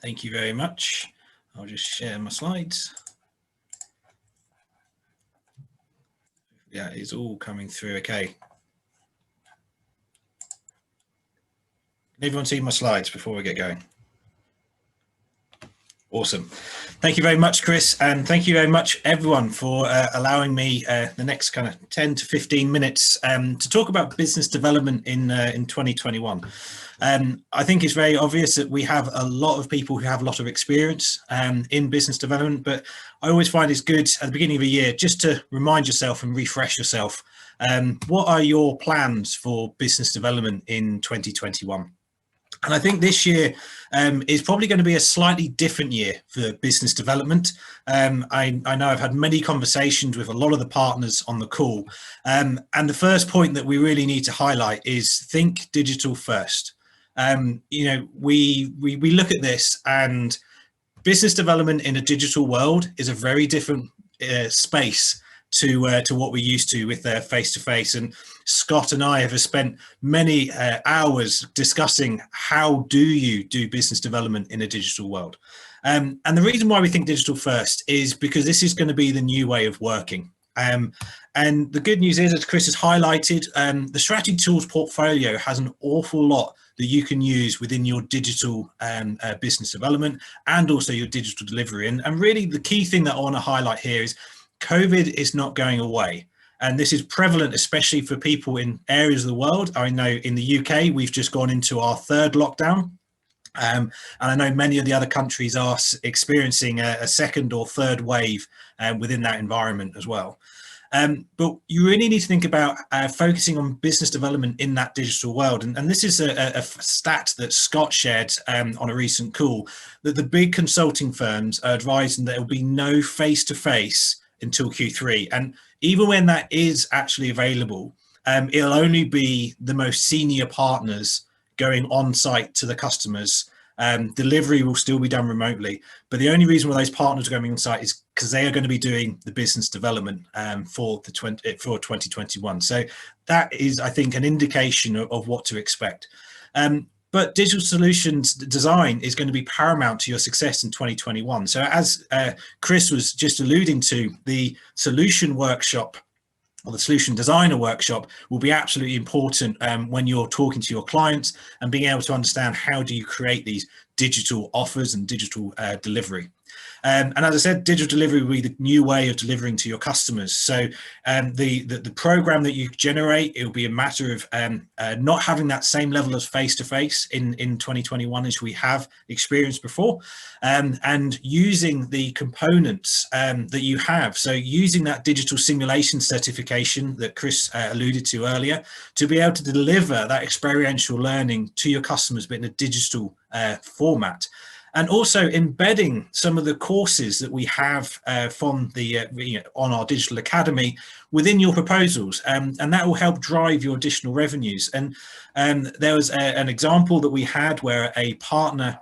Thank you very much. I'll just share my slides. Yeah, it's all coming through okay. Can everyone see my slides before we get going? Awesome. Thank you very much, Chris, and thank you very much, everyone, for allowing me the next kind of 10 to 15 minutes to talk about business development in 2021. I think it's very obvious that we have a lot of people who have a lot of experience in business development, but I always find it's good at the beginning of a year just to remind yourself and refresh yourself. What are your plans for business development in 2021? And I think this year is probably going to be a slightly different year for business development. I know I've had many conversations with a lot of the partners on the call. And the first point that we really need to highlight is think digital first. We look at this, and business development in a digital world is a very different space to what we're used to with face-to-face. And Scott and I have spent many hours discussing how do you do business development in a digital world. And the reason why we think digital first is because this is going to be the new way of working. And the good news is, as Chris has highlighted, the Strategy Tools portfolio has an awful lot that you can use within your digital business development and also your digital delivery. And really the key thing that I want to highlight here is COVID is not going away. And this is prevalent, especially for people in areas of the world. I know in the UK, we've just gone into our third lockdown. And I know many of the other countries are experiencing a second or third wave within that environment as well. But you really need to think about focusing on business development in that digital world. And this is a stat that Scott shared on a recent call, that the big consulting firms are advising that there will be no face-to-face until Q3. And even when that is actually available, it'll only be the most senior partners going on site to the customers. Delivery will still be done remotely, but the only reason why those partners are going on site is because they are going to be doing the business development for 2021. So that is, I think, an indication of what to expect. But digital solutions design is going to be paramount to your success in 2021. So as Chris was just alluding to, the solution workshop or the solution designer workshop will be absolutely important when you're talking to your clients and being able to understand how do you create these digital offers and digital delivery. And as I said, digital delivery will be the new way of delivering to your customers. So the program that you generate, it will be a matter of not having that same level of face-to-face in 2021 as we have experienced before, and using the components that you have. So using that digital simulation certification that Chris alluded to earlier to be able to deliver that experiential learning to your customers, but in a digital format. And also embedding some of the courses that we have from the on our digital academy within your proposals, and that will help drive your additional revenues. And there was an example that we had where a partner,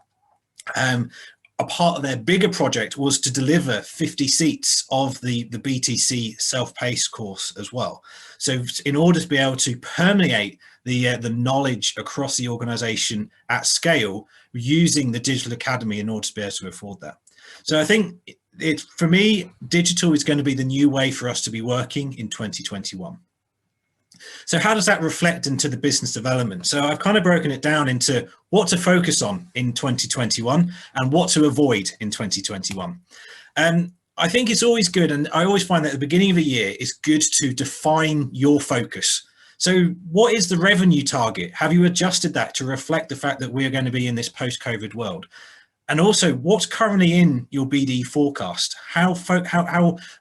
a part of their bigger project was to deliver 50 seats of the BTC self-paced course as well. So in order to be able to permeate the knowledge across the organization at scale, using the digital academy in order to be able to afford that. So I think for me, digital is going to be the new way for us to be working in 2021. So how does that reflect into the business development? So I've kind of broken it down into what to focus on in 2021 and what to avoid in 2021. I think it's always good, and I always find that at the beginning of a year, it's good to define your focus. So what is the revenue target? Have you adjusted that to reflect the fact that we are going to be in this post-COVID world? And also, what's currently in your BD forecast? How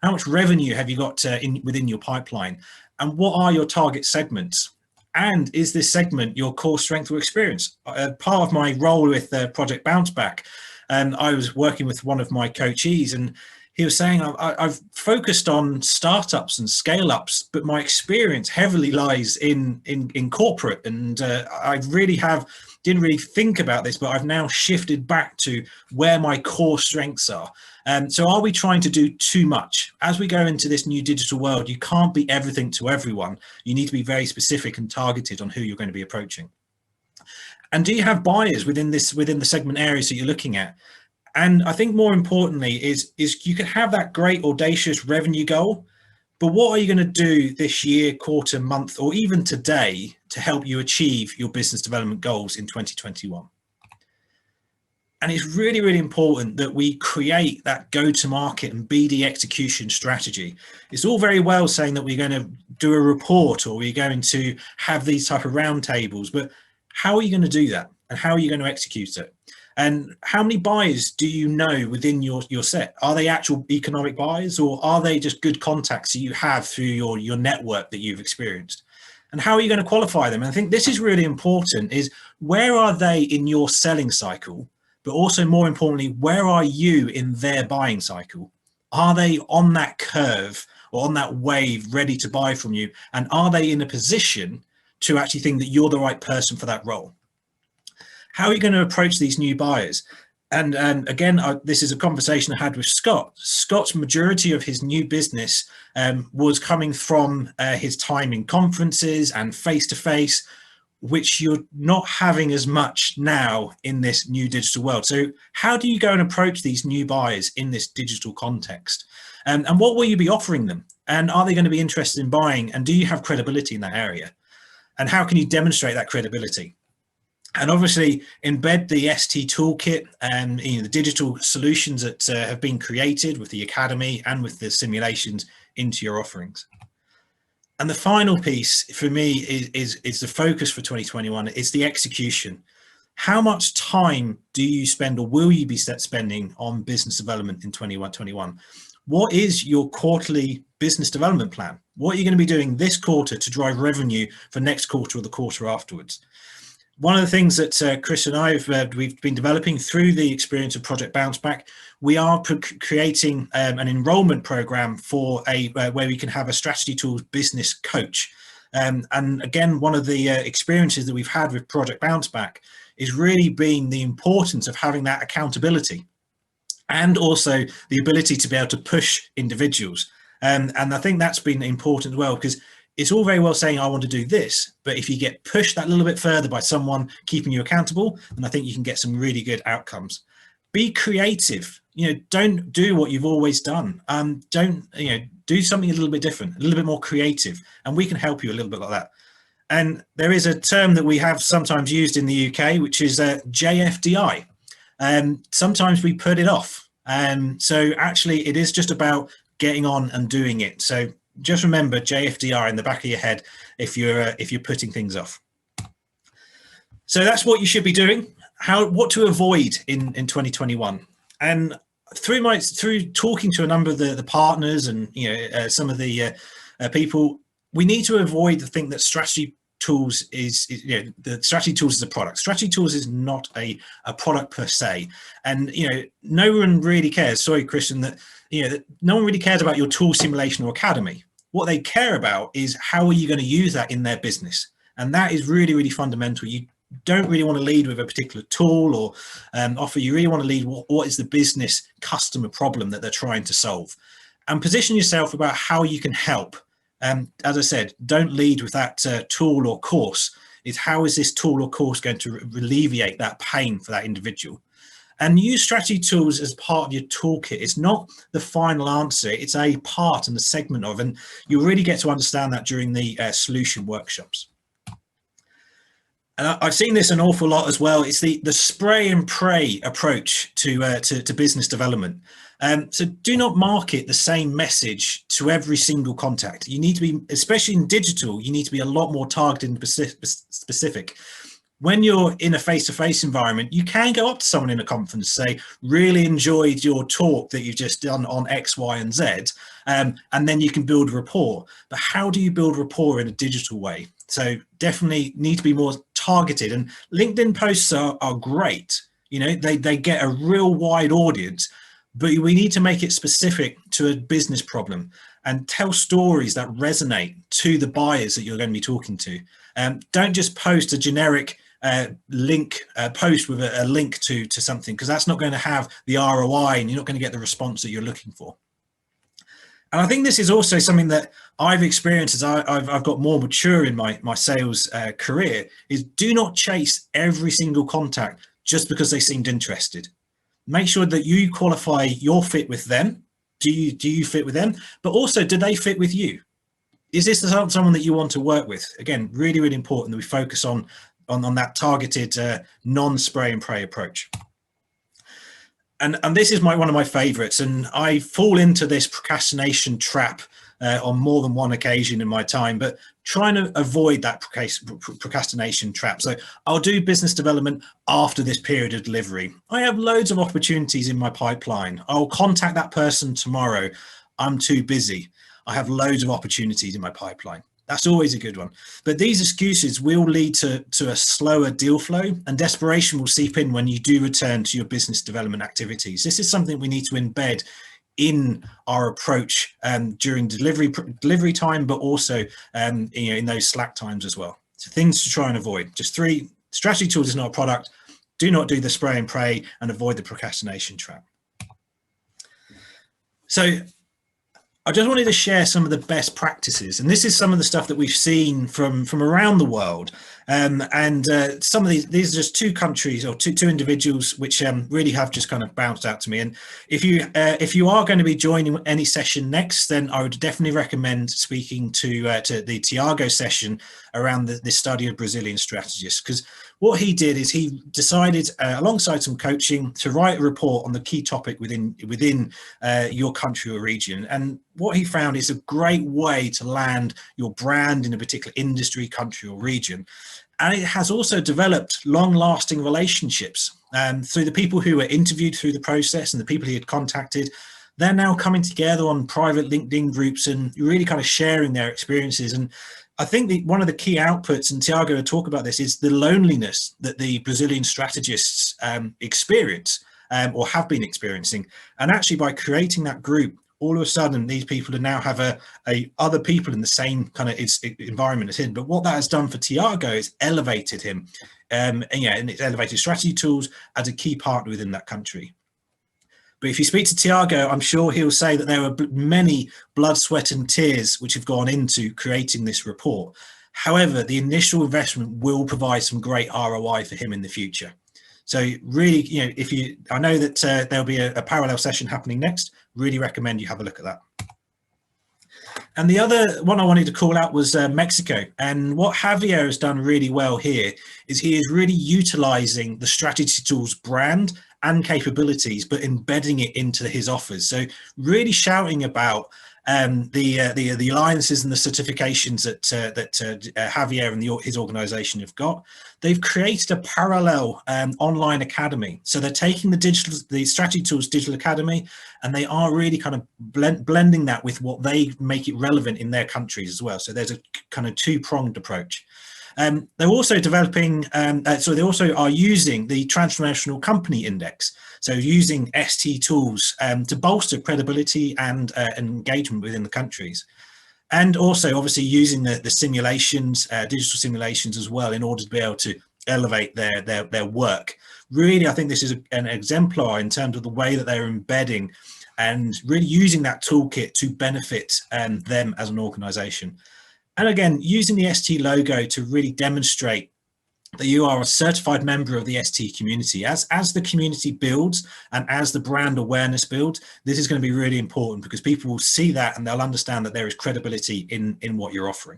much revenue have you got within your pipeline? And what are your target segments? And is this segment your core strength or experience? Part of my role with Project Bounce Back, I was working with one of my coachees, and he was saying, I've focused on startups and scale-ups, but my experience heavily lies in corporate. And I really didn't really think about this, but I've now shifted back to where my core strengths are. So are we trying to do too much? As we go into this new digital world, you can't be everything to everyone. You need to be very specific and targeted on who you're going to be approaching. And do you have buyers within the segment areas that you're looking at? And I think more importantly is you can have that great audacious revenue goal, but what are you going to do this year, quarter, month, or even today to help you achieve your business development goals in 2021? And it's really, really important that we create that go-to-market and BD execution strategy. It's all very well saying that we're going to do a report or we're going to have these type of roundtables, but how are you going to do that? And how are you going to execute it? And how many buyers do you know within your set? Are they actual economic buyers, or are they just good contacts that you have through your network that you've experienced? And how are you going to qualify them? And I think this is really important, is where are they in your selling cycle? But also more importantly, where are you in their buying cycle? Are they on that curve or on that wave ready to buy from you? And are they in a position to actually think that you're the right person for that role? How are you going to approach these new buyers? And again, this is a conversation I had with Scott. Scott's majority of his new business was coming from his time in conferences and face-to-face, which you're not having as much now in this new digital world. So how do you go and approach these new buyers in this digital context? And what will you be offering them? And are they going to be interested in buying? And do you have credibility in that area? And how can you demonstrate that credibility? And obviously embed the ST toolkit and the digital solutions that have been created with the Academy and with the simulations into your offerings. And the final piece for me is the focus for 2021 is the execution. How much time do you spend, or will you be spending on business development in 2021? What is your quarterly business development plan? What are you going to be doing this quarter to drive revenue for next quarter or the quarter afterwards? One of the things that Chris and I we've been developing through the experience of Project Bounce Back, we are creating an enrollment program for where we can have a Strategy Tools business coach. And again, one of the experiences that we've had with Project Bounce Back is really being the importance of having that accountability and also the ability to be able to push individuals. And I think that's been important as well, because it's all very well saying, I want to do this, but if you get pushed that little bit further by someone keeping you accountable, then I think you can get some really good outcomes. Be creative. Don't do what you've always done. Do something a little bit different, a little bit more creative, and we can help you a little bit like that. And there is a term that we have sometimes used in the UK, which is JFDI. Sometimes we put it off. So actually it is just about getting on and doing it. So just remember JFDR in the back of your head if you're putting things off. So that's what you should be doing. What to avoid in 2021. And through talking to a number of the partners and some of the people, we need to avoid the thing that Strategy Tools is the Strategy Tools is a product. Strategy Tools is not a product per se, and no one really cares. Sorry, Christian, that no one really cares about your tool simulation or academy. What they care about is how are you going to use that in their business, and that is really, really fundamental. You don't really want to lead with a particular tool or offer. You really want to lead what is the business customer problem that they're trying to solve, and position yourself about how you can help. As I said, don't lead with that tool or course. It's how is this tool or course going to alleviate that pain for that individual? And use Strategy Tools as part of your toolkit. It's not the final answer. It's a part and a segment of, and you really get to understand that during the solution workshops. And I've seen this an awful lot as well. It's the spray and pray approach to business development. So do not market the same message to every single contact. You need to be, especially in digital, you need to be a lot more targeted and specific. When you're in a face-to-face environment, you can go up to someone in a conference, say, really enjoyed your talk that you've just done on X, Y, and Z, and then you can build rapport. But how do you build rapport in a digital way? So definitely need to be more targeted, and LinkedIn posts are great. They get a real wide audience, but we need to make it specific to a business problem and tell stories that resonate to the buyers that you're going to be talking to. Don't just post a generic post with a link to something, because that's not going to have the ROI and you're not going to get the response that you're looking for. And I think this is also something that I've experienced as I've got more mature in my sales career, is do not chase every single contact just because they seemed interested. Make sure that you qualify your fit with them. Do you fit with them? But also, do they fit with you? Is this someone that you want to work with? Again, really, really important that we focus on that targeted non-spray and pray approach. And this is one of my favorites, and I fall into this procrastination trap on more than one occasion in my time, but trying to avoid that procrastination trap. So I'll do business development after this period of delivery. I have loads of opportunities in my pipeline. I'll contact that person tomorrow. I'm too busy. I have loads of opportunities in my pipeline. That's always a good one. But these excuses will lead to a slower deal flow, and desperation will seep in when you do return to your business development activities. This is something we need to embed in our approach during delivery time, but also in those slack times as well. So things to try and avoid. Just 3 strategy tools is not a product. Do not do the spray and pray, and avoid the procrastination trap. So I just wanted to share some of the best practices, and this is some of the stuff that we've seen from around the world. Some of these are just 2 countries or two individuals which really have just kind of bounced out to me. And if you are going to be joining any session next, then I would definitely recommend speaking to the Tiago session around this study of Brazilian strategists, because what he did is he decided, alongside some coaching, to write a report on the key topic within your country or region. And what he found is a great way to land your brand in a particular industry, country or region. And it has also developed long-lasting relationships through the people who were interviewed through the process and the people he had contacted. They're now coming together on private LinkedIn groups and really kind of sharing their experiences. And I think one of the key outputs, and Tiago will talk about this, is the loneliness that the Brazilian strategists experience or have been experiencing. And actually, by creating that group, all of a sudden, these people now have other people in the same kind of environment as him. But what that has done for Tiago is elevated him, and it's elevated strategy tools as a key partner within that country. But if you speak to Tiago, I'm sure he'll say that there are many blood, sweat and tears which have gone into creating this report. However, the initial investment will provide some great ROI for him in the future. So really, I know that there'll be a parallel session happening next. Really recommend you have a look at that. And the other one I wanted to call out was Mexico. And what Javier has done really well here is he is really utilizing the Strategy Tools brand and capabilities, but embedding it into his offers. So really shouting about the alliances and the certifications that Javier and his organization have got. They've created a parallel online academy. So they're taking the Strategy Tools Digital Academy, and they are really kind of blending that with what they make it relevant in their countries as well. So there's a kind of 2-pronged approach. They're also developing, so they also are using the Transformational Company Index, so using ST tools to bolster credibility and engagement within the countries. And also obviously using the simulations, digital simulations as well, in order to be able to elevate their work. Really, I think this is an exemplar in terms of the way that they're embedding and really using that toolkit to benefit them as an organization. And again, using the ST logo to really demonstrate that you are a certified member of the ST community. As the community builds and as the brand awareness builds, this is going to be really important, because people will see that and they'll understand that there is credibility in what you're offering.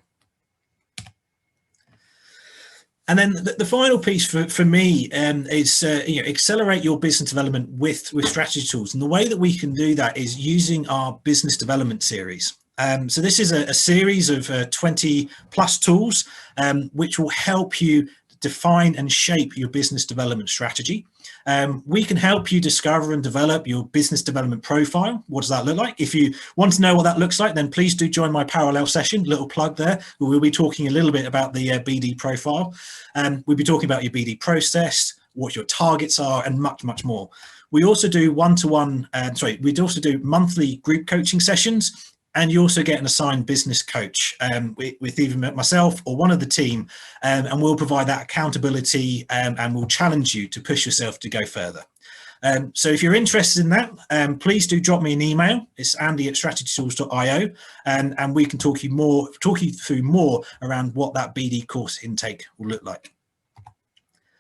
And then the final piece for me is accelerate your business development with strategy tools. And the way that we can do that is using our business development series. So this is a series of 20 plus tools which will help you define and shape your business development strategy. We can help you discover and develop your business development profile. What does that look like? If you want to know what that looks like, then please do join my parallel session, little plug there. We'll be talking a little bit about the BD profile. We'll be talking about your BD process, what your targets are, and much, much more. We also do we'd also do monthly group coaching sessions. And you also get an assigned business coach with either myself or one of the team, and we'll provide that accountability and we'll challenge you to push yourself to go further. So if you're interested in that, please do drop me an email. It's andy@strategytools.io, and we can talk you through more around what that BD course intake will look like.